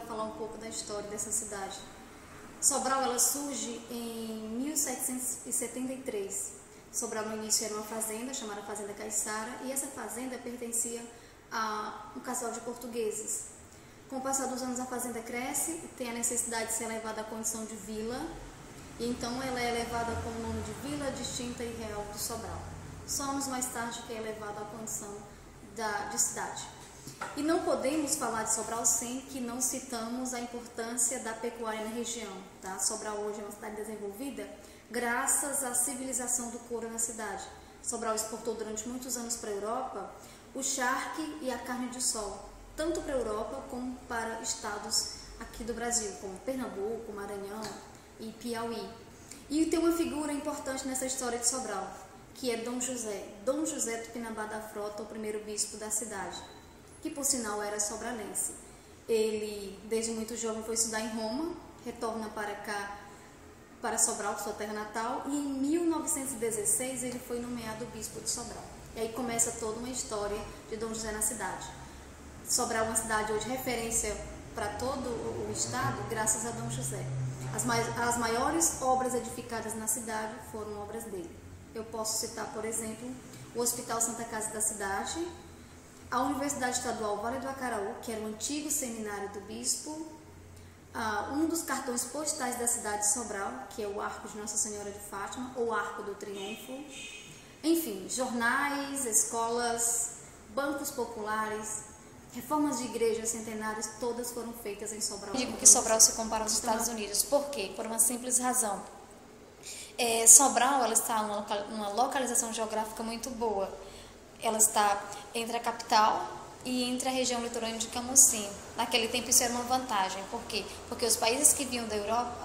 para falar um pouco da história dessa cidade. Sobral ela surge em 1773. Sobral no início era uma fazenda chamada Fazenda Caiçara, e essa fazenda pertencia a um casal de portugueses. Com o passar dos anos a fazenda cresce e tem a necessidade de ser elevada à condição de vila, e então ela é elevada com o nome de Vila Distinta e Real do Sobral. Só anos mais tarde que é elevada à condição de cidade. E não podemos falar de Sobral sem que não citamos a importância da pecuária na região. Tá? Sobral hoje é uma cidade desenvolvida graças à civilização do couro na cidade. Sobral exportou durante muitos anos para a Europa o charque e a carne de sol, tanto para a Europa como para estados aqui do Brasil, como Pernambuco, Maranhão e Piauí. E tem uma figura importante nessa história de Sobral, que é Dom José Tupinambá da Frota, o primeiro bispo da cidade, que por sinal era sobralense. Ele, desde muito jovem, foi estudar em Roma, retorna para cá, para Sobral, sua terra natal, e em 1916 ele foi nomeado bispo de Sobral. E aí começa toda uma história de Dom José na cidade. Sobral é uma cidade hoje referência para todo o estado, graças a Dom José. As maiores obras edificadas na cidade foram obras dele. Eu posso citar, por exemplo, o Hospital Santa Casa da cidade, a Universidade Estadual Vale do Acaraú, que era o antigo seminário do bispo, um dos cartões postais da cidade de Sobral, que é o Arco de Nossa Senhora de Fátima, ou Arco do Triunfo. Enfim, jornais, escolas, bancos populares, reformas de igrejas centenárias, todas foram feitas em Sobral. Digo que Sobral se compara aos Estados Unidos. Por quê? Por uma simples razão. Sobral ela está numa localização geográfica muito boa. Ela está entre a capital e entre a região litorânea de Camocim. Naquele tempo isso era uma vantagem. Por quê? Porque os países que vinham da Europa,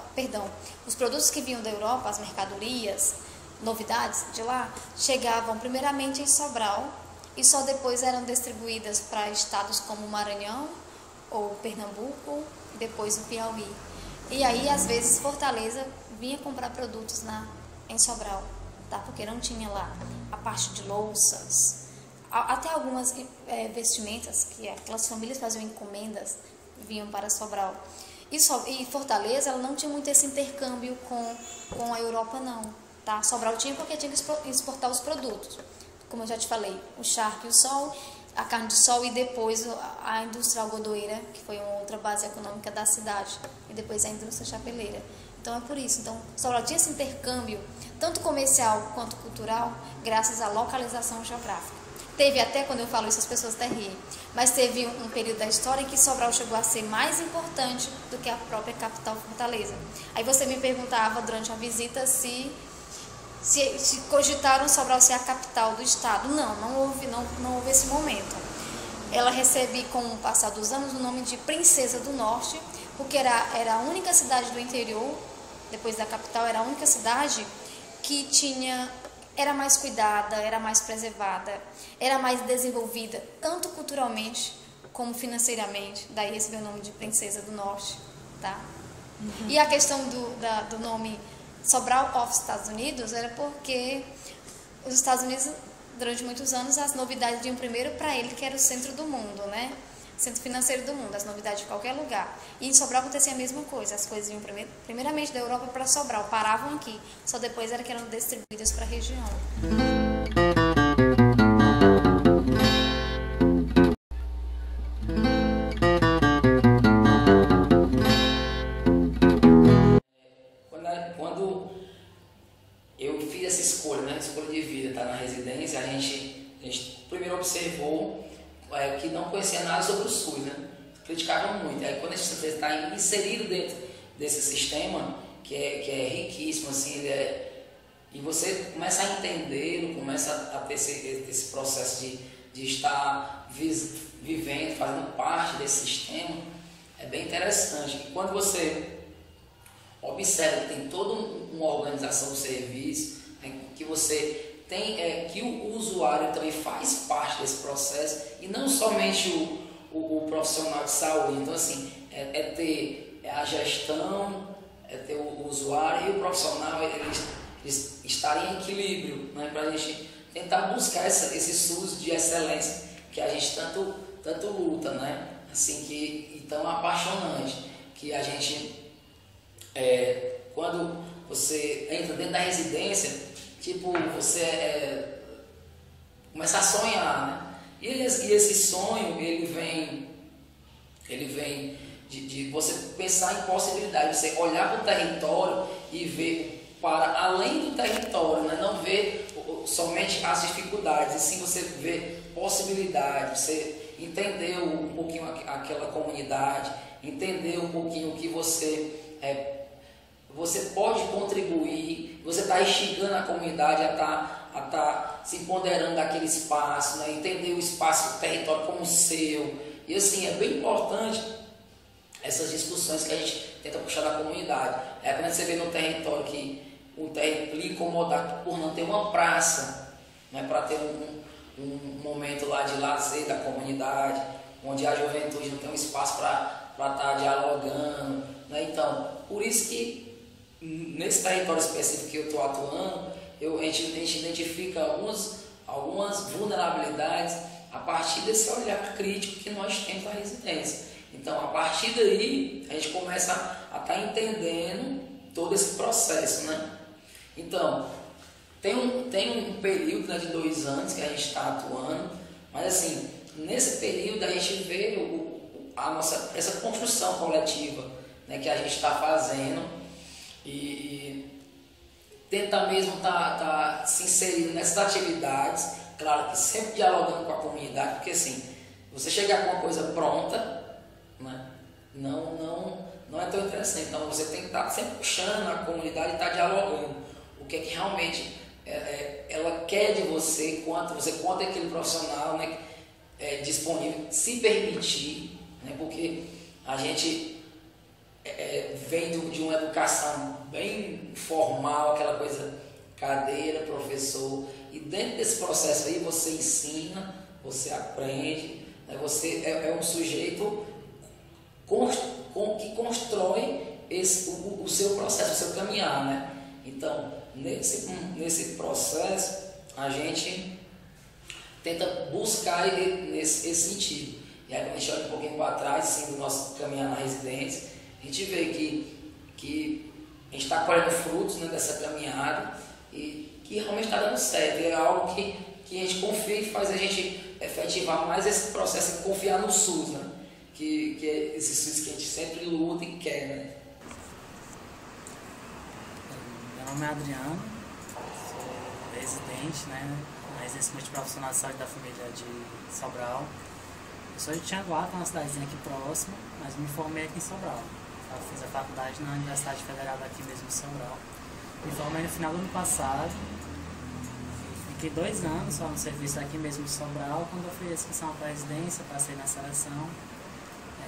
os produtos que vinham da Europa, as mercadorias, novidades de lá, chegavam primeiramente em Sobral e só depois eram distribuídas para estados como Maranhão ou Pernambuco e depois o Piauí. E aí, às vezes, Fortaleza vinha comprar produtos em Sobral, tá? Porque não tinha lá a parte de louças, até algumas vestimentas que aquelas famílias faziam encomendas, vinham para Sobral. E Fortaleza ela não tinha muito esse intercâmbio com a Europa, não. Tá? Sobral tinha porque tinha que exportar os produtos. Como eu já te falei, o charque e o sol, a carne de sol e depois a indústria algodoeira, que foi uma outra base econômica da cidade, e depois a indústria chapeleira. Então é por isso. Então, Sobral tinha esse intercâmbio, tanto comercial quanto cultural, graças à localização geográfica. Teve até, quando eu falo isso, as pessoas até riem, mas teve um período da história em que Sobral chegou a ser mais importante do que a própria capital Fortaleza. Aí você me perguntava durante a visita se cogitaram Sobral ser a capital do estado. Não houve esse momento. Ela recebe, com o passar dos anos, o nome de Princesa do Norte, porque era a única cidade do interior, depois da capital, era a única cidade que era mais cuidada, era mais preservada, era mais desenvolvida, tanto culturalmente como financeiramente. Daí recebeu o nome de Princesa do Norte. Tá? Uhum. E a questão do nome Sobral of Estados Unidos era porque os Estados Unidos, durante muitos anos, as novidades vinham primeiro para ele, que era o centro do mundo, né? Centro financeiro do mundo, as novidades de qualquer lugar. E em Sobral acontecia a mesma coisa, as coisas vinham primeiramente da Europa para Sobral, paravam aqui, só depois era que eram distribuídas para a região. Quando eu fiz essa escolha, né, escolha de vida, tá na residência, a gente primeiro observou que não conhecia nada sobre o SUS, né? Criticavam muito. Aí quando a gente está inserido dentro desse sistema, que é riquíssimo, assim, e você começa a entender, começa a ter esse processo de estar vivendo, fazendo parte desse sistema, é bem interessante. E quando você observa que tem toda uma organização do serviço, que você tem que o usuário também faz parte desse processo e não somente o profissional de saúde. Então, assim, ter a gestão, ter o usuário e o profissional, eles estarem em equilíbrio, né, para a gente tentar buscar esse SUS de excelência que a gente tanto luta, né? assim, que tão apaixonante, que a gente, quando você entra dentro da residência, tipo, você começa a sonhar, né? E esse sonho, ele vem de você pensar em possibilidades, você olhar para o território e ver para além do território, né? Não ver somente as dificuldades, e sim você ver possibilidades, você entender um pouquinho aquela comunidade, entender um pouquinho o que você pode contribuir, você está instigando a comunidade a estar se empoderando daquele espaço, né? Entender o espaço, o território como seu. E assim, é bem importante essas discussões que a gente tenta puxar da comunidade. Quando você vê no território que o território lhe incomodar por não ter uma praça, né? Para ter um momento lá de lazer da comunidade, onde a juventude não tem um espaço para estar dialogando, né? Então, por isso que nesse território específico que eu estou atuando, a gente identifica algumas vulnerabilidades a partir desse olhar crítico que nós temos na residência. Então, a partir daí, a gente começa a estar entendendo todo esse processo, né? Então, tem um período, né, de 2 anos que a gente está atuando, mas assim, nesse período a gente vê essa construção coletiva, né, que a gente está fazendo e tenta mesmo tá se inserindo nessas atividades, claro que sempre dialogando com a comunidade, porque assim, você chegar com uma coisa pronta, né, não é tão interessante. Então você tem que estar sempre puxando a comunidade e estar dialogando o que é que realmente ela quer de você, quanto aquele profissional, né, disponível, se permitir, né, porque a gente vem de uma educação bem formal, aquela coisa cadeira, professor, e dentro desse processo aí você ensina, você aprende, né, você é um sujeito que constrói o seu processo, o seu caminhar, né? Então, nesse processo, a gente tenta buscar esse sentido. E aí, quando a gente olha um pouquinho para trás, assim, do nosso caminhar na residência, a gente vê que a gente está colhendo frutos, né, dessa caminhada e que realmente está dando certo. É algo que a gente confia e faz a gente efetivar mais esse processo e confiar no SUS, né? Que é esse SUS que a gente sempre luta e quer, né? Meu nome é Adriano, sou residente, né, na residência multiprofissional de saúde da família de Sobral. Eu sou de Tianguá, que é uma cidadezinha aqui próxima, mas me formei aqui em Sobral. Eu fiz a faculdade na Universidade Federal daqui mesmo em Sobral. Me formei no final do ano passado. Fiquei 2 anos só no serviço aqui mesmo de Sobral. Quando eu fui à inscrição para a residência, passei na seleção,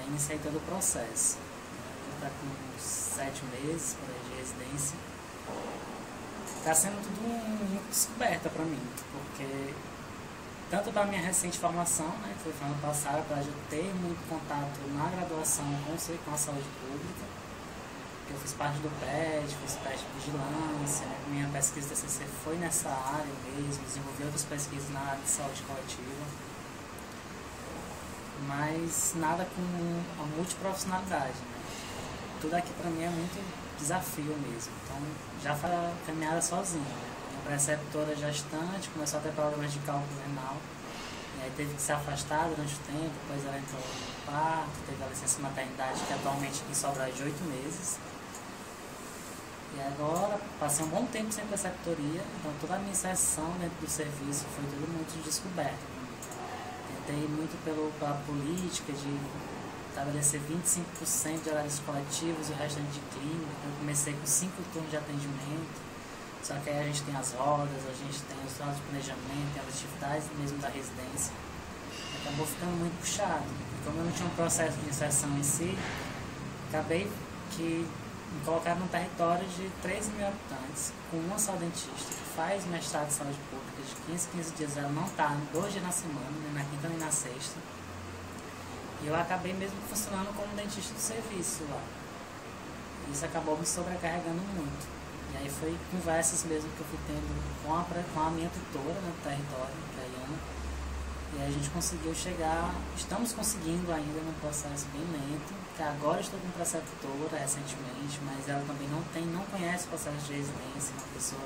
iniciei todo o processo. Está com uns 7 meses por aí de residência. Está sendo tudo uma descoberta para mim, porque tanto da minha recente formação, né, que foi no ano passado, apesar de eu ter muito contato na graduação com a saúde pública, eu fiz parte do PED, fiz parte de vigilância, né, minha pesquisa TCC foi nessa área mesmo, desenvolvi outras pesquisas na área de saúde coletiva, mas nada com a multiprofissionalidade, né. Tudo aqui para mim é muito desafio mesmo, então já foi a caminhada sozinha, né. A preceptora gestante começou a ter problemas de cálculo renal, e aí teve que se afastar durante o tempo, depois ela entrou no parto, teve a licença maternidade, que atualmente aqui em Sobral é de 8 meses. E agora passei um bom tempo sem preceptoria, então toda a minha inserção dentro do serviço foi tudo muito descoberto. Tentei muito pela política de estabelecer 25% de horários coletivos e o restante de clínica. Eu comecei com 5 turnos de atendimento. Só que aí a gente tem as rodas, a gente tem os rodas de planejamento, tem as atividades mesmo da residência. Acabou ficando muito puxado. E como eu não tinha um processo de inserção em si, acabei que me colocaram num território de 13 mil habitantes, com uma só dentista, que faz mestrado em saúde pública de 15 dias, ela não está 2 dias na semana, nem na quinta nem na sexta. E eu acabei mesmo funcionando como dentista do serviço lá. E isso acabou me sobrecarregando muito. E aí foi conversas mesmo que eu fui tendo com a minha tutora no território, que é a Iana, E aí a gente conseguiu chegar, estamos conseguindo ainda num processo bem lento, que agora estou com preceptora recentemente, mas ela também não conhece o processo de residência, uma pessoa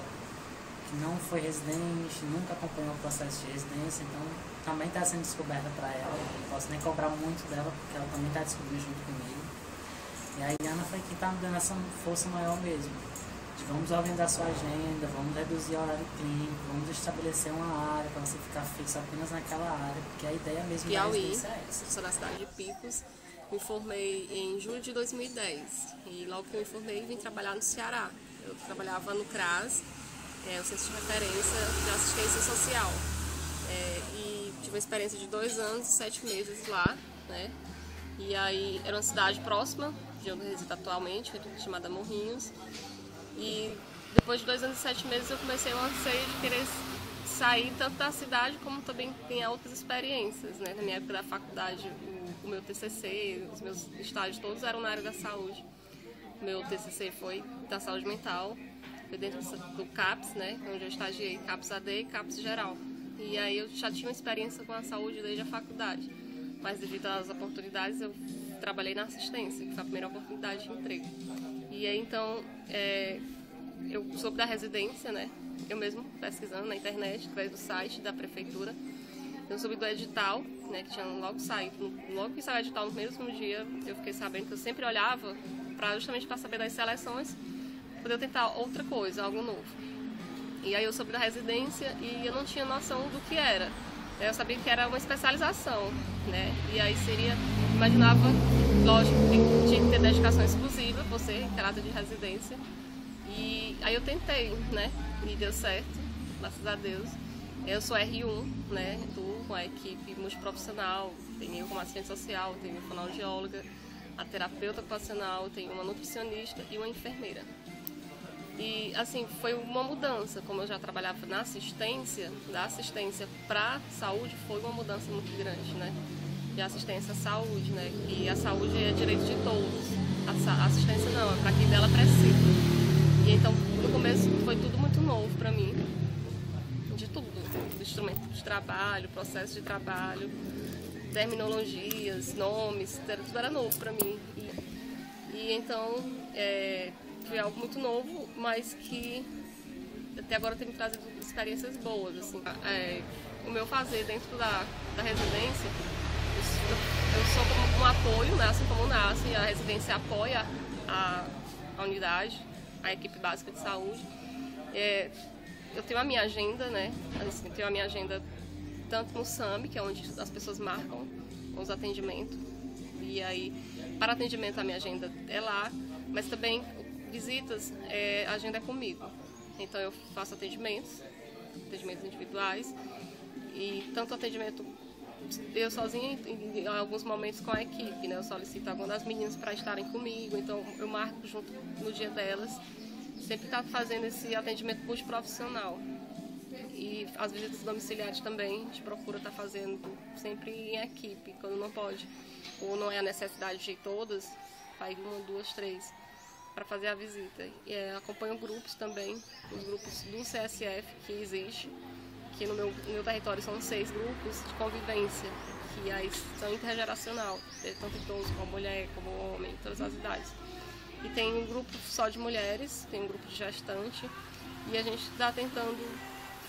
que não foi residente, nunca acompanhou o processo de residência, então também está sendo descoberta para ela. Não posso nem cobrar muito dela, porque ela também está descobrindo junto comigo. E a Iana foi quem está me dando essa força maior mesmo. Vamos organizar sua agenda, vamos reduzir o horário clínico, vamos estabelecer uma área para você ficar fixo apenas naquela área, porque a ideia mesmo da residência é essa. Sou da cidade de Picos, me formei em julho de 2010 e logo que eu me formei vim trabalhar no Ceará. Eu trabalhava no CRAS, o Centro de Referência de Assistência Social, e tive uma experiência de 2 anos e 7 meses lá, né? E aí era uma cidade próxima de onde eu resido atualmente, chamada Morrinhos. E depois de 2 anos e 7 meses eu comecei o anseio de querer sair tanto da cidade como também ter outras experiências, né? Na minha época da faculdade, o meu TCC, os meus estágios todos eram na área da saúde. O meu TCC foi da saúde mental, foi dentro do CAPS, né? Onde eu estagiei CAPS AD e CAPS geral. E aí eu já tinha uma experiência com a saúde desde a faculdade, mas devido às oportunidades eu trabalhei na assistência, que foi a primeira oportunidade de emprego. E aí então eu soube da residência, né? Eu mesmo pesquisando na internet, através do site da prefeitura. Eu soube do edital, né? Que tinha logo saído. Logo que saiu o edital no mesmo dia, eu fiquei sabendo que eu sempre olhava justamente para saber das seleções, poder tentar outra coisa, algo novo. E aí eu soube da residência e eu não tinha noção do que era. Eu sabia que era uma especialização, né? E aí imaginava, lógico, que tinha que ter dedicação exclusiva, você, em caráter de residência. E aí eu tentei, né? E deu certo, graças a Deus. Eu sou R1, né? Estou com a equipe multiprofissional, tenho eu como assistente social, tenho uma fonoaudióloga, a terapeuta ocupacional, tenho uma nutricionista e uma enfermeira. E assim, foi uma mudança, como eu já trabalhava na assistência, da assistência para saúde foi uma mudança muito grande, né? De assistência à saúde, né? E a saúde é direito de todos, a assistência não, é para quem dela precisa. E então, no começo foi tudo muito novo para mim, de tudo, do instrumento de trabalho, processo de trabalho, terminologias, nomes, tudo era novo para mim. E então, foi algo muito novo, mas que até agora tem me trazido experiências boas. Assim. O meu fazer dentro da residência, eu sou como um apoio, né? Assim como o NASCE, a residência apoia a unidade, a equipe básica de saúde. Eu tenho a minha agenda, né? Assim, eu tenho a minha agenda tanto no SAMI, que é onde as pessoas marcam os atendimentos, e aí para atendimento a minha agenda é lá, mas também visitas, a agenda é comigo. Então eu faço atendimentos individuais e tanto atendimento eu sozinha em alguns momentos com a equipe, né? Eu solicito algumas das meninas para estarem comigo, então eu marco junto no dia delas, sempre está fazendo esse atendimento multiprofissional. E as visitas domiciliares também, a gente procura estar fazendo sempre em equipe, quando não pode, ou não é a necessidade de todas, faz 1, 2, 3 para fazer a visita. E acompanho grupos também, os grupos do CSF que existe, que no meu território são 6 grupos de convivência, que aí são intergeracional, tanto idoso como mulher, como homem, todas as idades. E tem um grupo só de mulheres, tem um grupo de gestante, e a gente está tentando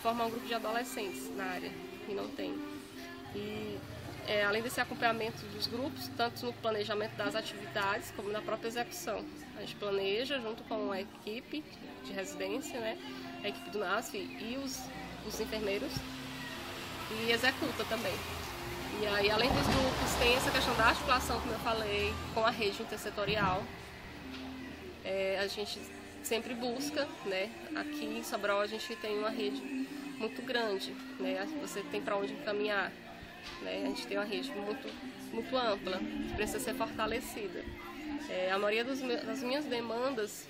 formar um grupo de adolescentes na área, e não tem. E além desse acompanhamento dos grupos, tanto no planejamento das atividades, como na própria execução. A gente planeja junto com a equipe de residência, né, a equipe do NASF e os enfermeiros, e executa também. E aí, além dos grupos, tem essa questão da articulação, como eu falei, com a rede intersetorial. A gente sempre busca, né, aqui em Sobral a gente tem uma rede muito grande, né, você tem para onde encaminhar, né, a gente tem uma rede muito ampla, que precisa ser fortalecida. A maioria das minhas demandas,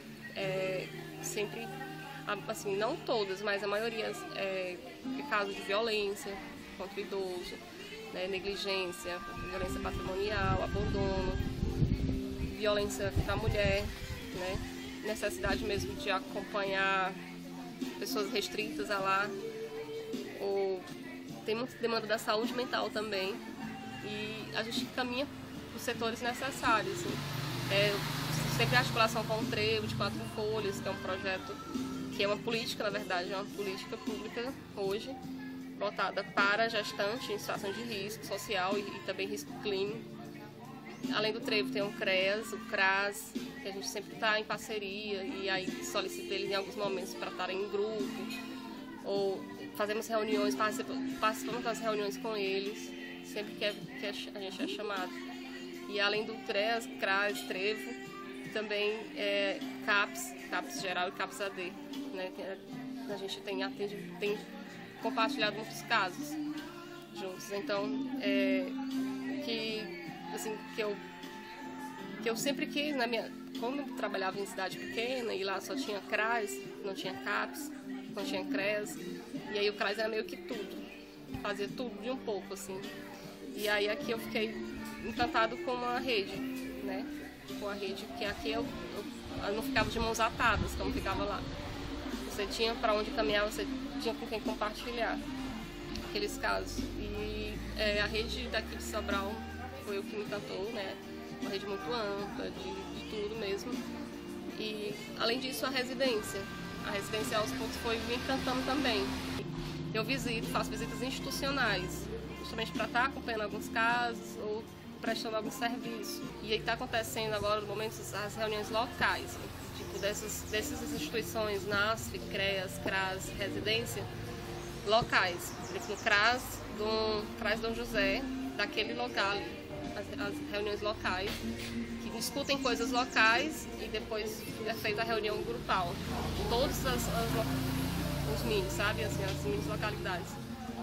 sempre, assim, não todas, mas a maioria é caso de violência contra o idoso, né, negligência, violência patrimonial, abandono, violência contra a mulher, né, necessidade mesmo de acompanhar pessoas restritas a lá, ou tem muita demanda da saúde mental também, e a gente caminha os setores necessários. Assim. Sempre a articulação com o Trevo de 4 Folhas, que é um projeto, que é uma política, na verdade, é uma política pública hoje, voltada para gestante em situação de risco social e também risco clínico. Além do Trevo tem o CREAS, o CRAS, que a gente sempre está em parceria e aí solicita eles em alguns momentos para estarem em grupo, ou fazemos reuniões, participamos das reuniões com eles, sempre que a gente é chamado. E além do CREAS, CRAS, Trevo, também CAPS geral e CAPS AD. Né? A gente tem compartilhado muitos casos juntos. Então, que eu sempre quis, como eu trabalhava em cidade pequena e lá só tinha CRAS, não tinha CAPS, não tinha CREAS, e aí o CRAS era meio que tudo, fazia tudo de um pouco, assim. E aí aqui eu fiquei encantado com a rede, né? Com a rede, que aqui eu não ficava de mãos atadas, como ficava lá. Você tinha para onde caminhar, você tinha com quem compartilhar aqueles casos. E a rede daqui de Sobral foi o que me encantou, né? Uma rede muito ampla, de tudo mesmo. E, além disso, a residência. A residência, aos poucos, foi me encantando também. Eu faço visitas institucionais, justamente para estar acompanhando alguns casos ou prestando algum serviço. E aí está acontecendo agora, no momento, as reuniões locais, tipo dessas instituições, NASF, CREAS, CRAS, residência, locais. Por exemplo, no CRAS Dom José, daquele local ali. As reuniões locais, que discutem coisas locais e depois é feita a reunião grupal. Todos os minis, sabe? Assim, as minis localidades,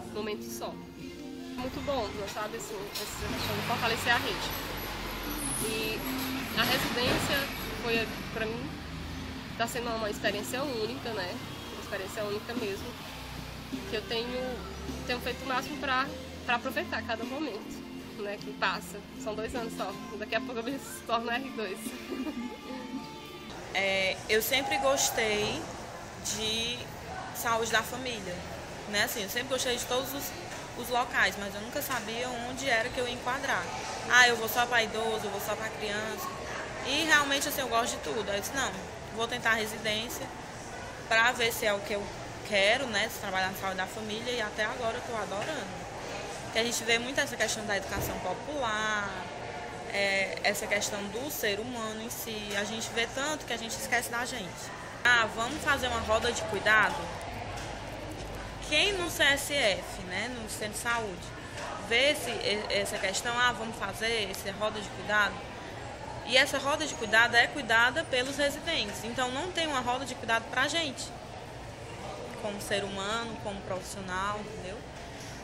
num momento só. Muito bom, sabe? Assim, essa questão de fortalecer a rede. E a residência foi, para mim, está sendo uma experiência única, né? Uma experiência única mesmo. Que eu tenho feito o máximo para aproveitar cada momento. Né, que passa. São 2 anos só. Daqui a pouco eu me torno R2. Eu sempre gostei de saúde da família. Né? Assim, eu sempre gostei de todos os locais, mas eu nunca sabia onde era que eu ia enquadrar. Eu vou só para idoso, eu vou só para criança. E realmente assim, eu gosto de tudo. Aí eu disse, não, vou tentar a residência para ver se é o que eu quero, né? Se trabalhar na saúde da família, e até agora eu estou adorando. Que a gente vê muito essa questão da educação popular, essa questão do ser humano em si. A gente vê tanto que a gente esquece da gente. Vamos fazer uma roda de cuidado? Quem no CSF, né, no Centro de Saúde, vê essa questão, vamos fazer essa roda de cuidado? E essa roda de cuidado é cuidada pelos residentes. Então não tem uma roda de cuidado pra gente, como ser humano, como profissional, entendeu?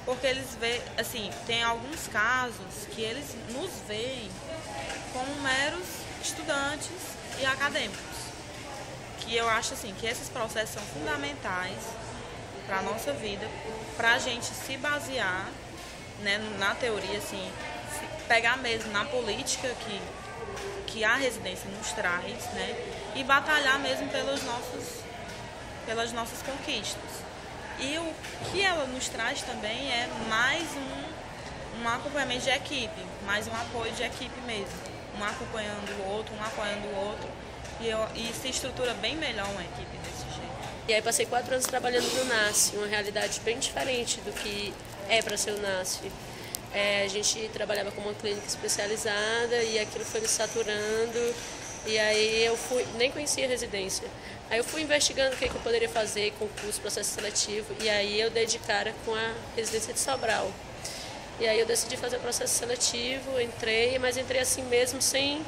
Porque eles veem, assim, tem alguns casos que eles nos veem como meros estudantes e acadêmicos. Que eu acho, assim, que esses processos são fundamentais para a nossa vida, para a gente se basear, né, na teoria, assim, pegar mesmo na política que a residência nos traz, né, e batalhar mesmo pelas nossas conquistas. E o que ela nos traz também é mais um acompanhamento de equipe, mais um apoio de equipe mesmo. Um acompanhando o outro, um apoiando o outro. E se estrutura bem melhor uma equipe desse jeito. E aí passei 4 anos trabalhando no NASF, uma realidade bem diferente do que é para ser o NASF. A gente trabalhava com uma clínica especializada e aquilo foi me saturando. E aí eu nem conhecia a residência. Aí eu fui investigando o que eu poderia fazer, concurso, processo seletivo, e aí eu dei de cara com a residência de Sobral. E aí eu decidi fazer o processo seletivo, entrei, mas entrei assim mesmo, sem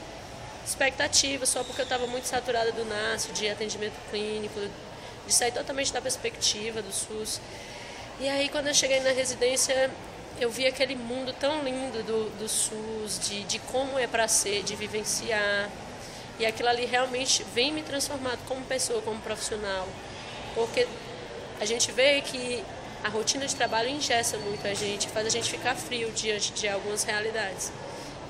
expectativa, só porque eu estava muito saturada do NASF, de atendimento clínico, de sair totalmente da perspectiva do SUS. E aí quando eu cheguei na residência, eu vi aquele mundo tão lindo do SUS, de como é para ser, de vivenciar. E aquilo ali realmente vem me transformando como pessoa, como profissional. Porque a gente vê que a rotina de trabalho engessa muito a gente, faz a gente ficar frio diante de algumas realidades.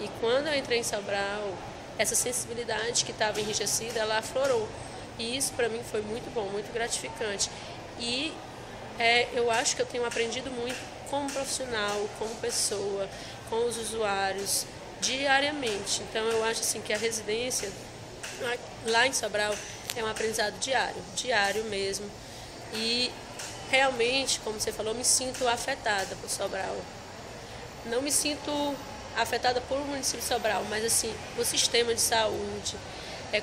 E quando eu entrei em Sobral, essa sensibilidade que estava enrijecida, ela aflorou. E isso para mim foi muito bom, muito gratificante. E eu acho que eu tenho aprendido muito como profissional, como pessoa, com os usuários, diariamente. Então eu acho assim que a residência lá em Sobral é um aprendizado diário mesmo. E realmente, como você falou, me sinto afetada por Sobral. Não me sinto afetada por o município de Sobral, mas assim, o sistema de saúde,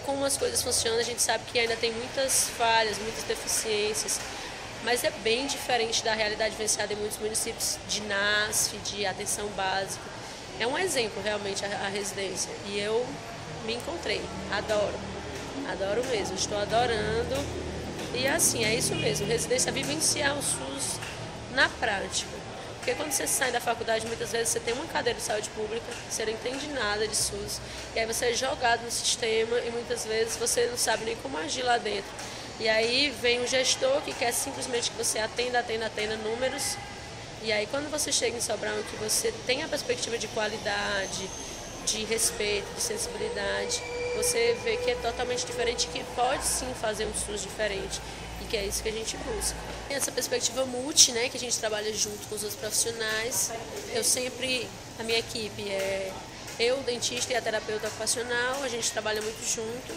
como as coisas funcionam, a gente sabe que ainda tem muitas falhas, muitas deficiências, mas é bem diferente da realidade vivenciada em muitos municípios de NASF, de atenção básica. É um exemplo realmente a residência e eu me encontrei, adoro mesmo, estou adorando e assim, é isso mesmo, residência vivenciar o SUS na prática. Porque quando você sai da faculdade, muitas vezes você tem uma cadeira de saúde pública, você não entende nada de SUS, e aí você é jogado no sistema e muitas vezes você não sabe nem como agir lá dentro. E aí vem um gestor que quer simplesmente que você atenda números, e aí quando você chega em Sobral, que você tem a perspectiva de qualidade, de respeito, de sensibilidade, você vê que é totalmente diferente, que pode sim fazer um SUS diferente. E que é isso que a gente busca. Essa perspectiva multi, né, que a gente trabalha junto com os outros profissionais. A minha equipe é eu, o dentista e a terapeuta ocupacional, a gente trabalha muito junto.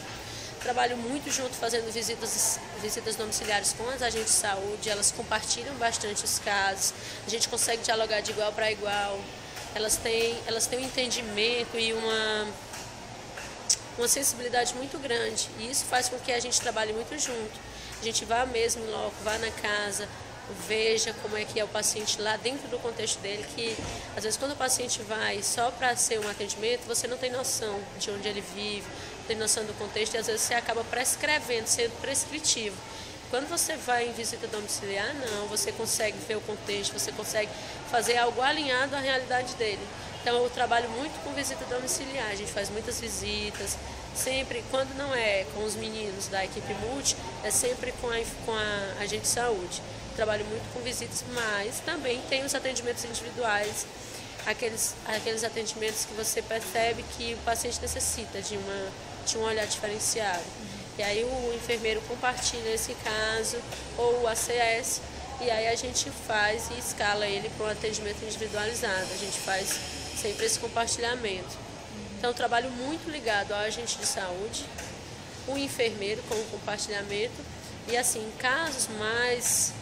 Trabalho muito junto fazendo visitas domiciliares com as agentes de saúde, elas compartilham bastante os casos, a gente consegue dialogar de igual para igual. Elas têm um entendimento e uma sensibilidade muito grande, e isso faz com que a gente trabalhe muito junto. A gente vá mesmo logo, vá na casa, veja como é que é o paciente lá dentro do contexto dele, que às vezes quando o paciente vai só para ser um atendimento, você não tem noção de onde ele vive, não tem noção do contexto, e às vezes você acaba prescrevendo, sendo prescritivo. Quando você vai em visita domiciliar, não, você consegue ver o contexto, você consegue fazer algo alinhado à realidade dele. Então eu trabalho muito com visita domiciliar, a gente faz muitas visitas, sempre, quando não é com os meninos da equipe multi, é sempre com a agente de saúde. Trabalho muito com visitas, mas também tem os atendimentos individuais, aqueles atendimentos que você percebe que o paciente necessita de um olhar diferenciado. E aí o enfermeiro compartilha esse caso, ou o ACS, e aí a gente faz e escala ele para um atendimento individualizado. A gente faz sempre esse compartilhamento. Então, eu trabalho muito ligado ao agente de saúde, o enfermeiro com o compartilhamento, e assim, em casos mais,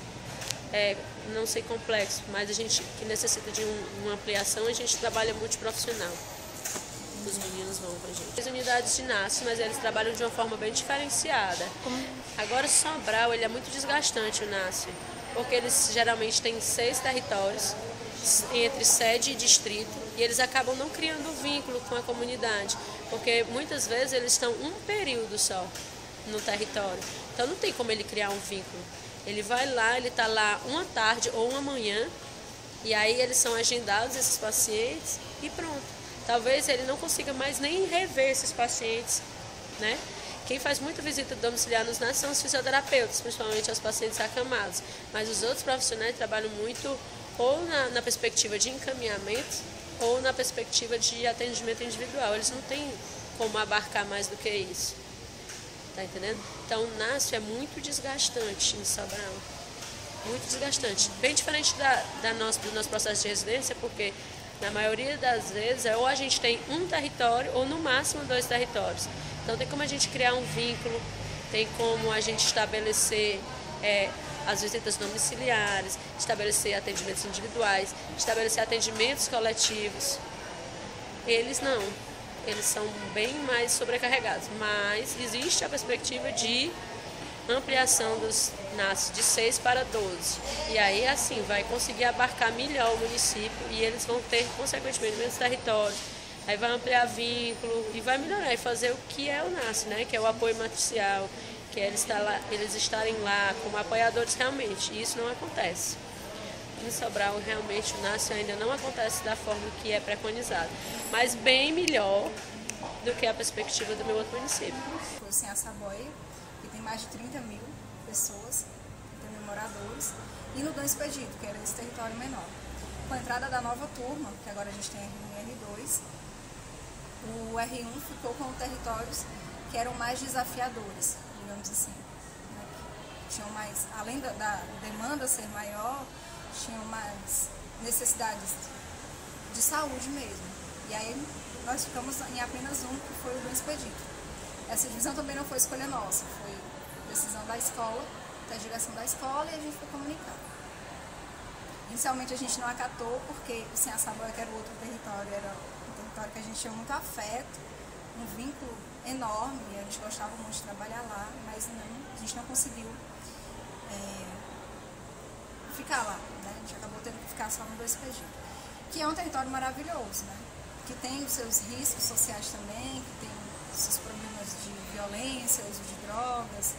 não sei, complexos, mas a gente que necessita de uma ampliação, a gente trabalha multiprofissional. Os meninos vão com a gente. As unidades de NASF, mas eles trabalham de uma forma bem diferenciada. Agora, Sobral, ele é muito desgastante, o NASF, porque eles geralmente têm 6 territórios, entre sede e distrito, e eles acabam não criando vínculo com a comunidade, porque muitas vezes eles estão um período só no território, então não tem como ele criar um vínculo. Ele vai lá, ele está lá uma tarde ou uma manhã, e aí eles são agendados, esses pacientes, e pronto. Talvez ele não consiga mais nem rever esses pacientes, né? Quem faz muita visita domiciliar nos NASF são os fisioterapeutas, principalmente aos pacientes acamados, mas os outros profissionais trabalham muito ou na perspectiva de encaminhamento ou na perspectiva de atendimento individual. Eles não têm como abarcar mais do que isso. Tá entendendo? Então, o NASF é muito desgastante em Sobral. Muito desgastante. Bem diferente do nosso processo de residência, porque na maioria das vezes ou a gente tem um território ou no máximo 2 territórios. Então, tem como a gente criar um vínculo, tem como a gente estabelecer as visitas domiciliares, estabelecer atendimentos individuais, estabelecer atendimentos coletivos. Eles não, eles são bem mais sobrecarregados, mas existe a perspectiva de ampliação dos NASF de 6 para 12. E aí, assim, vai conseguir abarcar melhor o município e eles vão ter, consequentemente, menos território. Aí vai ampliar vínculo e vai melhorar e fazer o que é o NASF, né? Que é o apoio matricial, que é eles estarem lá como apoiadores realmente, e isso não acontece. Em Sobral, realmente, o NASF ainda não acontece da forma que é preconizado, mas bem melhor do que a perspectiva do meu outro município. Sem a Saboia, que tem mais de 30 mil pessoas, 30 mil moradores, e no Dom Expedito, que era esse território menor. Com a entrada da nova turma, que agora a gente tem R1 e R2, o R1 ficou com territórios que eram mais desafiadores, digamos assim. Tinham mais, além da demanda ser maior, tinham mais necessidades de saúde mesmo. E aí nós ficamos em apenas um, que foi o do Expedito. Essa divisão também não foi escolha nossa, foi decisão da escola, da direção da escola, e a gente foi comunicar. Inicialmente a gente não acatou, porque o Senhaçaboia, que era o outro território, era um território que a gente tinha muito afeto, um vínculo enorme, a gente gostava muito de trabalhar lá, mas a gente não conseguiu ficar lá, né? A gente acabou tendo que ficar só no do Expedito, que é um território maravilhoso, né? Que tem os seus riscos sociais também, que tem os seus problemas de violência, uso de drogas,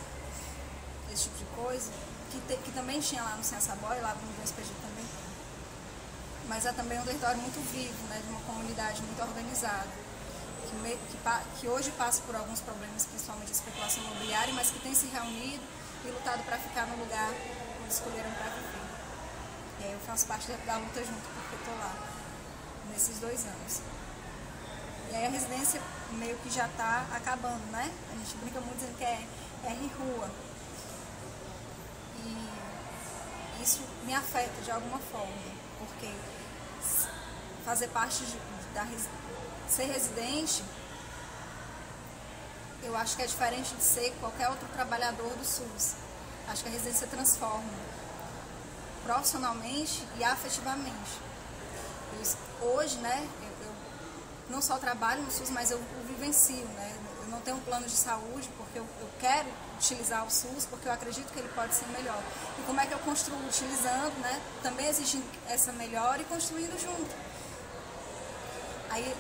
esse tipo de coisa, que também tinha lá no Senhaçaboia, lá no Expedito também tem. Mas é também um território muito vivo, né? De uma comunidade muito organizada, que hoje passa por alguns problemas, principalmente de especulação imobiliária, mas que tem se reunido e lutado para ficar no lugar onde escolheram para viver. E aí eu faço parte da luta junto, porque estou lá nesses 2 anos. E aí a residência meio que já está acabando, né? A gente brinca muito dizendo que é R-Rua. E isso me afeta de alguma forma, porque fazer parte ser residente, eu acho que é diferente de ser qualquer outro trabalhador do SUS. Acho que a residência transforma profissionalmente e afetivamente. Hoje, né, eu não só trabalho no SUS, mas eu vivencio, né? Eu não tenho um plano de saúde porque eu quero utilizar o SUS, porque eu acredito que ele pode ser melhor. E como é que eu construo? Utilizando, né? Também exigindo essa melhora e construindo junto. Aí,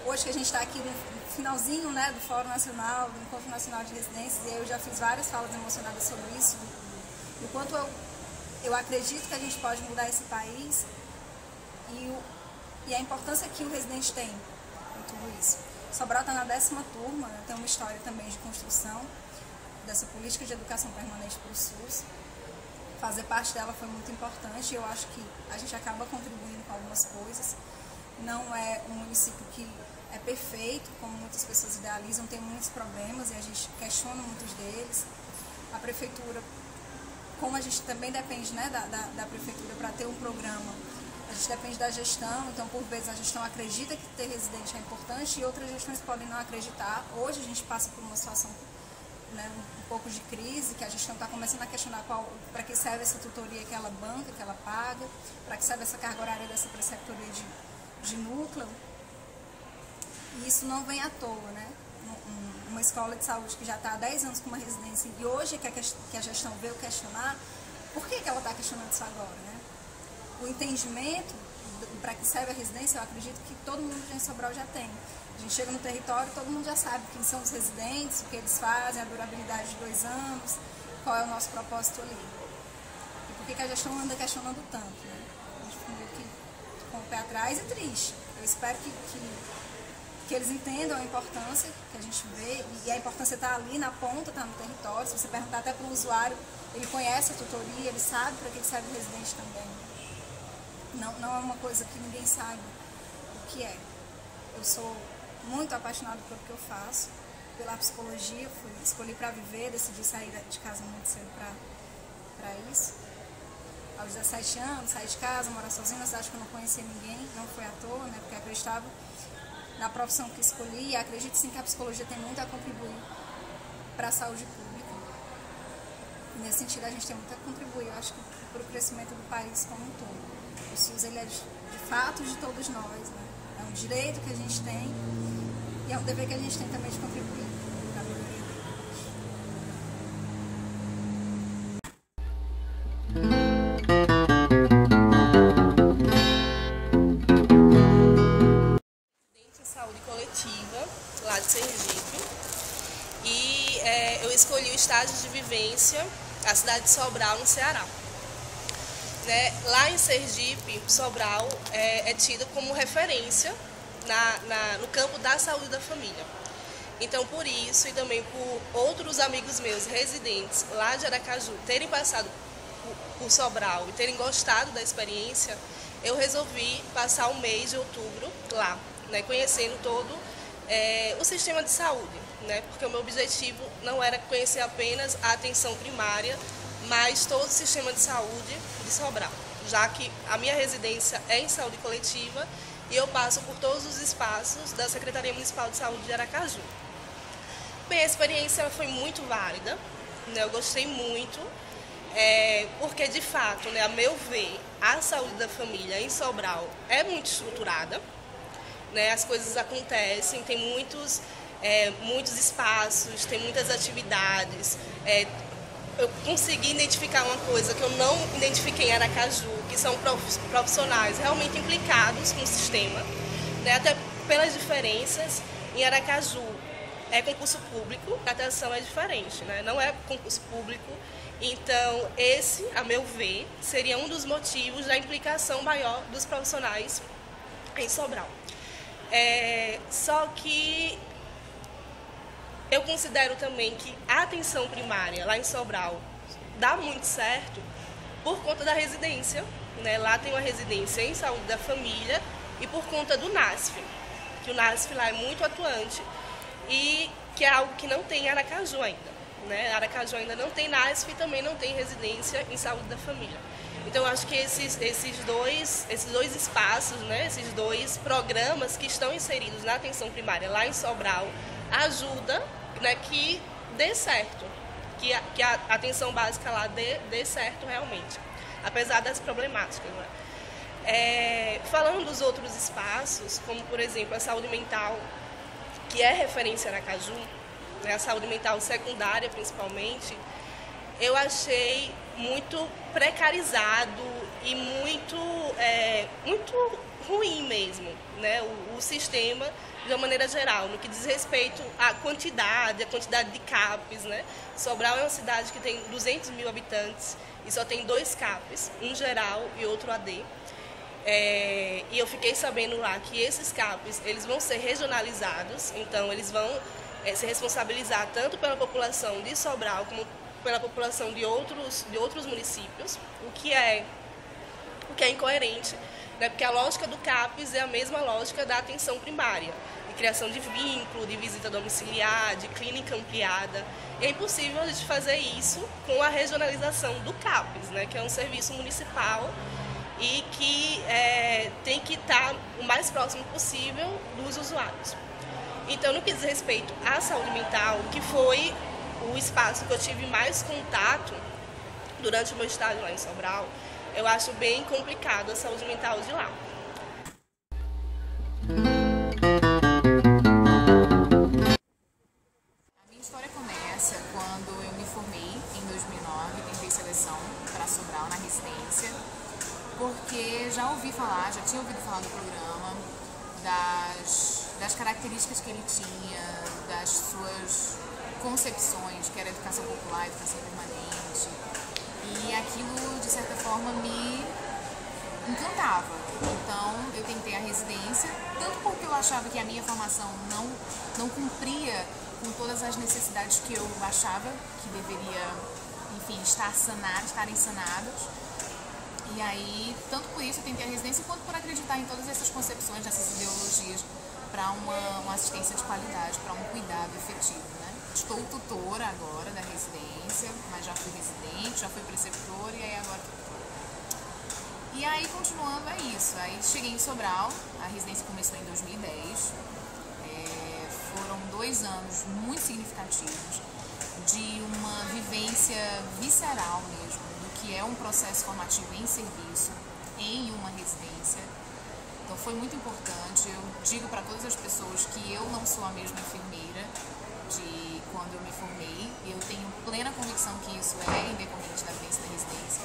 hoje que a gente está aqui no finalzinho, né, do Fórum Nacional, do Encontro Nacional de Residências, e aí eu já fiz várias falas emocionadas sobre isso, do quanto eu acredito que a gente pode mudar esse país e a importância que o residente tem em tudo isso. Sobral está na 10ª turma, né, tem uma história também de construção dessa política de educação permanente para o SUS. Fazer parte dela foi muito importante e eu acho que a gente acaba contribuindo com algumas coisas. Não é um município que é perfeito, como muitas pessoas idealizam, tem muitos problemas e a gente questiona muitos deles. A prefeitura, como a gente também depende, né, da prefeitura para ter um programa, a gente depende da gestão, então por vezes a gestão acredita que ter residente é importante e outras gestões podem não acreditar. Hoje a gente passa por uma situação, né, um pouco de crise, que a gestão está começando a questionar para que serve essa tutoria que ela banca, que ela paga, para que serve essa carga horária dessa preceptoria de núcleo. E isso não vem à toa, né? Uma escola de saúde que já está há 10 anos com uma residência e hoje que a gestão veio questionar, por que ela está questionando isso agora, né? O entendimento para que serve a residência, eu acredito que todo mundo em Sobral já tem. A gente chega no território, todo mundo já sabe quem são os residentes, o que eles fazem, a durabilidade de 2 anos, qual é o nosso propósito ali. E por que a gestão anda questionando tanto, né? A gente fica meio que com o pé atrás e triste. Eu espero que eles entendam a importância que a gente vê, e a importância está ali na ponta, está no território. Se você perguntar até para o usuário, ele conhece a tutoria, ele sabe para que serve o residente também. Não é uma coisa que ninguém sabe o que é. Eu sou muito apaixonada pelo que eu faço, pela psicologia, escolhi para viver, decidi sair de casa muito cedo para isso. Aos 17 anos, saí de casa, morar sozinha na cidade que eu não conhecia ninguém, não foi à toa, né, porque acreditava na profissão que escolhi e acredito sim que a psicologia tem muito a contribuir para a saúde pública. E nesse sentido a gente tem muito a contribuir, eu acho que para o crescimento do país como um todo. O SUS ele é de fato de todos nós, né? É um direito que a gente tem e é um dever que a gente tem também de contribuir para a melhoria de saúde coletiva lá de Sergipe e eu escolhi o estágio de vivência a cidade de Sobral, no Ceará. Né? Lá em Sergipe, Sobral é tido como referência no campo da saúde da família. Então, por isso, e também por outros amigos meus residentes lá de Aracaju terem passado por Sobral e terem gostado da experiência, eu resolvi passar o mês de outubro lá, né? Conhecendo todo o sistema de saúde, né? Porque o meu objetivo não era conhecer apenas a atenção primária, mas todo o sistema de saúde de Sobral. já que a minha residência é em saúde coletiva e eu passo por todos os espaços da Secretaria Municipal de Saúde de Aracaju. Bem, a experiência foi muito válida, né? Eu gostei muito, porque de fato, né, a meu ver, a saúde da família em Sobral é muito estruturada, né? As coisas acontecem, tem muitos espaços, tem muitas atividades. Eu consegui identificar uma coisa que eu não identifiquei em Aracaju, que são profissionais realmente implicados com o sistema, né? Até pelas diferenças. Em Aracaju é concurso público, a atenção é diferente, né? Não é concurso público, então esse, a meu ver, seria um dos motivos da implicação maior dos profissionais em Sobral. Só que eu considero também que a atenção primária lá em Sobral dá muito certo por conta da residência, né? Lá tem uma residência em saúde da família e por conta do NASF, que o NASF lá é muito atuante e que é algo que não tem em Aracaju ainda, né? Aracaju ainda não tem NASF e também não tem residência em saúde da família. Então, acho que esses dois espaços, né? Esses dois programas que estão inseridos na atenção primária lá em Sobral ajuda, né, que dê certo, que a atenção básica lá dê certo realmente, apesar das problemáticas, né? Falando dos outros espaços, como por exemplo a saúde mental, que é referência em Aracaju, né, a saúde mental secundária principalmente, eu achei muito precarizado e muito ruim mesmo, né, o sistema de uma maneira geral, no que diz respeito à quantidade de CAPs, né? Sobral é uma cidade que tem 200 mil habitantes e só tem 2 CAPs, um geral e outro AD. E eu fiquei sabendo lá que esses CAPs eles vão ser regionalizados, então eles vão se responsabilizar tanto pela população de Sobral como pela população de outros municípios, o que é incoerente, né? Porque a lógica do CAPs é a mesma lógica da atenção primária, de criação de vínculo, de visita domiciliar, de clínica ampliada. É impossível a gente fazer isso com a regionalização do CAPs, né? Que é um serviço municipal e que tem que estar o mais próximo possível dos usuários. Então, no que diz respeito à saúde mental, que foi o espaço que eu tive mais contato durante o meu estágio lá em Sobral, eu acho bem complicado a saúde mental de lá. A minha história começa quando eu me formei em 2009, tentei seleção para Sobral na residência, porque já tinha ouvido falar do programa, das características que ele tinha, das suas concepções, que era educação popular, educação permanente, e aquilo, de certa forma, me encantava. Então, eu tentei a residência, tanto porque eu achava que a minha formação não cumpria com todas as necessidades que eu achava que deveria, enfim, estarem sanadas. E aí, tanto por isso eu tentei a residência, quanto por acreditar em todas essas concepções, dessas ideologias, para uma assistência de qualidade, para um cuidado efetivo, né? Estou tutora agora da residência, mas já fui residente, já fui preceptora e aí agora tutora. E aí, continuando, é isso. Aí cheguei em Sobral, a residência começou em 2010. Foram 2 anos muito significativos de uma vivência visceral mesmo, do que é um processo formativo em serviço, em uma residência. Então foi muito importante. Eu digo para todas as pessoas que eu não sou a mesma enfermeira de quando eu me formei, e eu tenho plena convicção que isso é em decorrente da vivência da residência.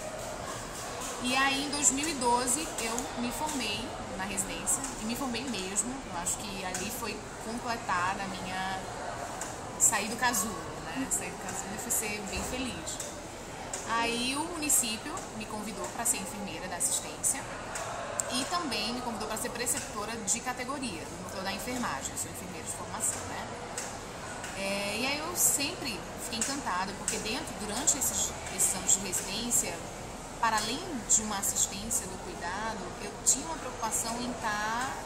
E aí, em 2012, eu me formei na residência, e me formei mesmo. Eu acho que ali foi completada a minha... sair do casulo, né? Sair do casulo e fui ser bem feliz. Aí o município me convidou para ser enfermeira da assistência e também me convidou para ser preceptora de categoria, no núcleo da enfermagem. Eu sou enfermeira de formação, né? E aí eu sempre fiquei encantada, porque durante esses anos de residência, para além de uma assistência do cuidado, eu tinha uma preocupação em estar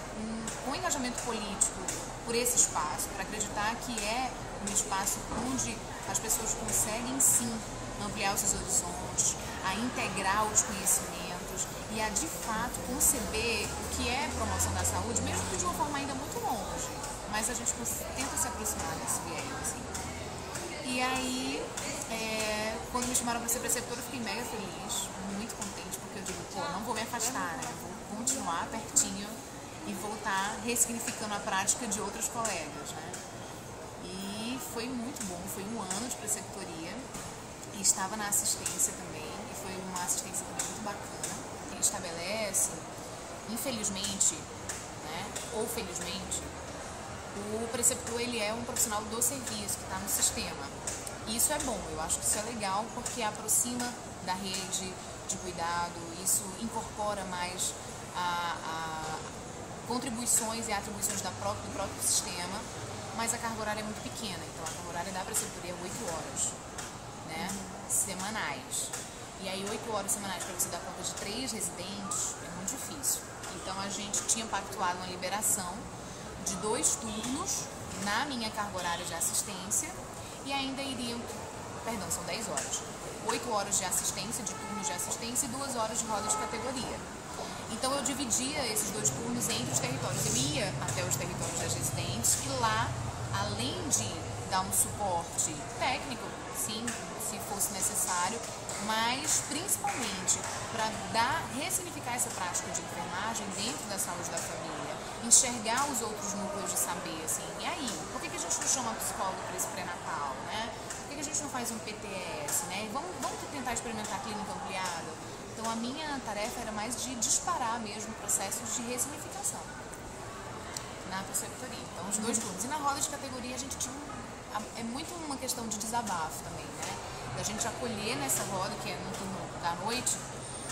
com engajamento político por esse espaço, para acreditar que é um espaço onde as pessoas conseguem sim ampliar os seus horizontes, a integrar os conhecimentos e a de fato conceber o que é promoção da saúde, mesmo que de uma forma ainda muito longe, mas a gente tenta se aproximar desse viés, assim. E aí, quando me chamaram para ser preceptora, eu fiquei mega feliz, muito contente, porque eu digo, pô, não vou me afastar, né? Vou continuar pertinho e vou estar ressignificando a prática de outros colegas, né? E foi muito bom, foi 1 ano de preceptoria e estava na assistência também, e foi uma assistência também muito bacana. Ele estabelece, infelizmente, né, ou felizmente, o preceptor ele é um profissional do serviço que está no sistema. E isso é bom, eu acho que isso é legal porque aproxima da rede de cuidado, isso incorpora mais a contribuições e atribuições do próprio sistema, mas a carga horária é muito pequena, então a carga horária da preceptoria é 8 horas, né, semanais. E aí 8 horas semanais para você dar conta de 3 residentes é muito difícil. Então a gente tinha pactuado uma liberação de 2 turnos na minha carga horária de assistência e ainda iriam, perdão, são 10 horas, 8 horas de assistência, de turnos de assistência e 2 horas de roda de categoria. Então eu dividia esses 2 turnos entre os territórios, eu ia até os territórios das residentes e lá, além de dar um suporte técnico, sim, se fosse necessário, mas principalmente para ressignificar essa prática de enfermagem dentro da saúde da família, enxergar os outros núcleos de saber, assim, e aí, por que a gente não chama psicólogo para esse pré-natal, né? Por que a gente não faz um PTS, né? Vamos tentar experimentar a clínica ampliada? Então a minha tarefa era mais de disparar mesmo processos de ressignificação na preceptoria. Então os 2 turnos. E na roda de categoria a gente tinha é muito uma questão de desabafo também, né? Da gente acolher nessa roda, que é no turno da noite,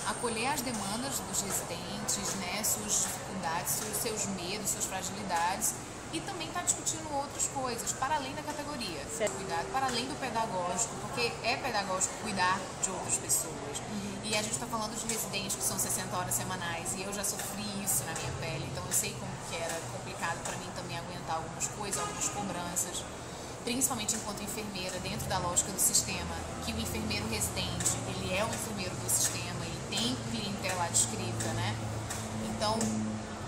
acolher as demandas dos residentes, né? Suas dificuldades, seus medos, suas fragilidades, e também estar discutindo outras coisas, para além da categoria. Cuidado, para além do pedagógico, porque é pedagógico cuidar de outras pessoas. E a gente está falando de residentes que são 60 horas semanais, e eu já sofri isso na minha pele, então eu sei como que era complicado para mim também aguentar algumas coisas, algumas cobranças, principalmente enquanto enfermeira, dentro da lógica do sistema, que o enfermeiro residente, ele é um enfermeiro do sistema, ele tem clientela adscrita, né? Então,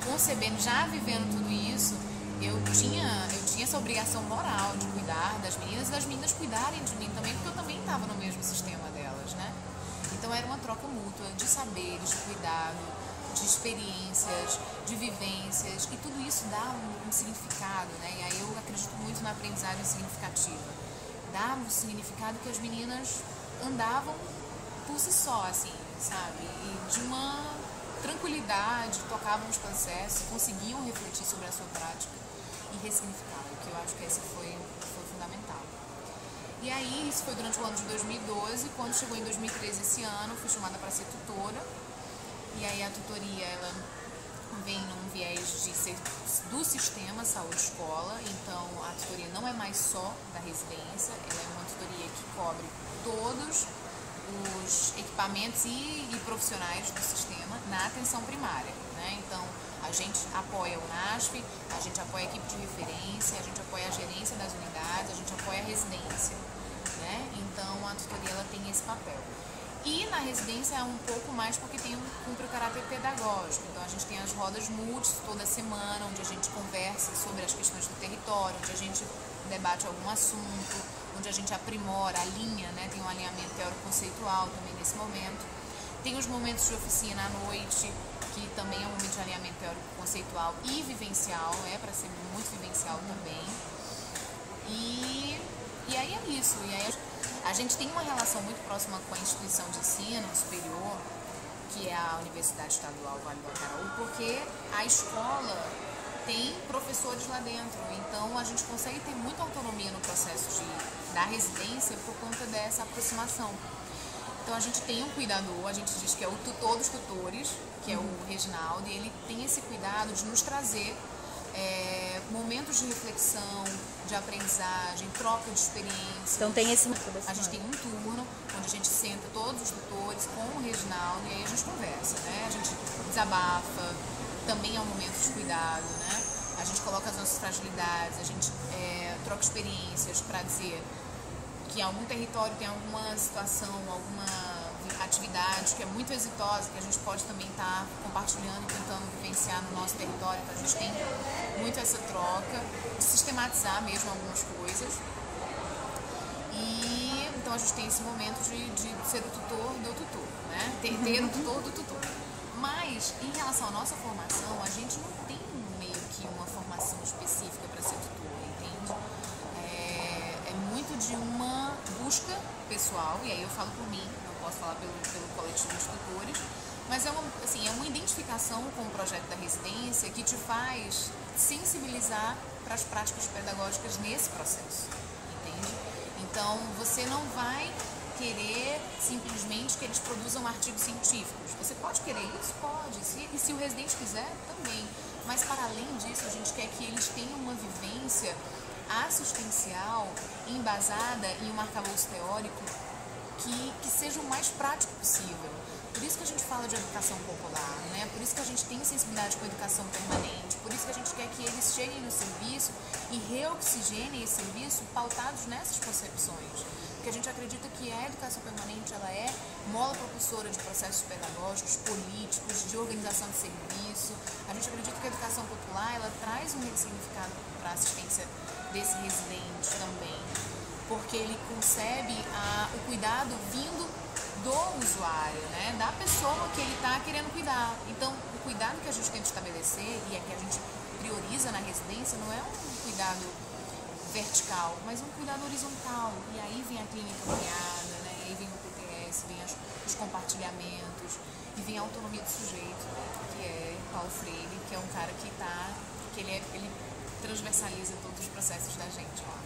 concebendo, já vivendo tudo isso, eu tinha essa obrigação moral de cuidar das meninas e das meninas cuidarem de mim também, porque eu também estava no mesmo sistema delas, né? Então era uma troca mútua de saberes, de cuidado, de experiências, de vivências, e tudo isso dá um significado, né? E aí eu acredito muito na aprendizagem significativa. Dá um significado que as meninas andavam por si só, assim, sabe? E de uma tranquilidade, tocavam os processos, conseguiam refletir sobre a sua prática e ressignificar, que eu acho que esse foi fundamental. E aí, isso foi durante o ano de 2012, quando chegou em 2013 esse ano, fui chamada para ser tutora, e aí a tutoria, ela vem num viés de ser do sistema saúde-escola, então a tutoria não é mais só da residência, ela é uma tutoria que cobre todos os equipamentos e profissionais do sistema na atenção primária, né? Então, a gente apoia o NASF, a gente apoia a equipe de referência, a gente apoia a gerência das unidades, a gente apoia a residência, né? Então, a tutoria ela tem esse papel. E na residência é um pouco mais porque cumpre o caráter pedagógico. Então, a gente tem as rodas multis toda semana, onde a gente conversa sobre as questões do território, onde a gente debate algum assunto, onde a gente aprimora, alinha, né? Tem um alinhamento teórico-conceitual também nesse momento. Tem os momentos de oficina à noite, que também é um momento de alinhamento teórico-conceitual e vivencial, para ser muito vivencial também. E aí é isso. E aí a gente tem uma relação muito próxima com a instituição de ensino superior, que é a Universidade Estadual Vale do Acaraú, porque a escola tem professores lá dentro, então a gente consegue ter muita autonomia no processo da residência por conta dessa aproximação. Então a gente tem um cuidador, a gente diz que é o tutor dos tutores, que é o Reginaldo, e ele tem esse cuidado de nos trazer momentos de reflexão, de aprendizagem, troca de experiências. Então tem esse... A gente tem um turno onde a gente senta todos os tutores com o Reginaldo e aí a gente conversa, né? A gente desabafa, também é um momento de cuidado, né? A gente coloca as nossas fragilidades, a gente troca experiências para dizer que em algum território tem alguma situação, alguma atividade que é muito exitosa, que a gente pode também estar compartilhando e tentando vivenciar no nosso território. Então a gente tem muito essa troca, de sistematizar mesmo algumas coisas. E então a gente tem esse momento de ser o tutor do tutor, né? Ter o tutor do tutor. Mas em relação à nossa formação, a gente não tem meio que uma formação específica para ser tutor, entende? É muito de uma busca pessoal, e aí eu falo por mim, não posso falar pelo coletivo de tutores, mas é uma identificação com o projeto da residência que te faz sensibilizar para as práticas pedagógicas nesse processo, entende? Então, você não vai querer simplesmente que eles produzam artigos científicos. Você pode querer isso? Pode. E se o residente quiser, também. Mas, para além disso, a gente quer que eles tenham uma vivência assistencial embasada em um arcabouço teórico que seja o mais prático possível. Por isso que a gente fala de educação popular, né? Por isso que a gente tem sensibilidade com a educação permanente, por isso que a gente quer que eles cheguem no serviço e reoxigenem esse serviço pautados nessas concepções. Porque a gente acredita que a educação permanente ela é mola propulsora de processos pedagógicos, políticos, de organização de serviço. A gente acredita que a educação popular ela traz um significado para a assistência desse residente também, porque ele concebe o cuidado vindo do usuário, né? Da pessoa que ele está querendo cuidar. Então, o cuidado que a gente tenta estabelecer e que a gente prioriza na residência não é um cuidado vertical, mas um cuidado horizontal. E aí vem a clínica ampliada, né? E aí vem o PTS, vem os compartilhamentos e vem a autonomia do sujeito, né? Que é Paulo Freire, que é um cara que ele transversaliza todos os processos da gente lá.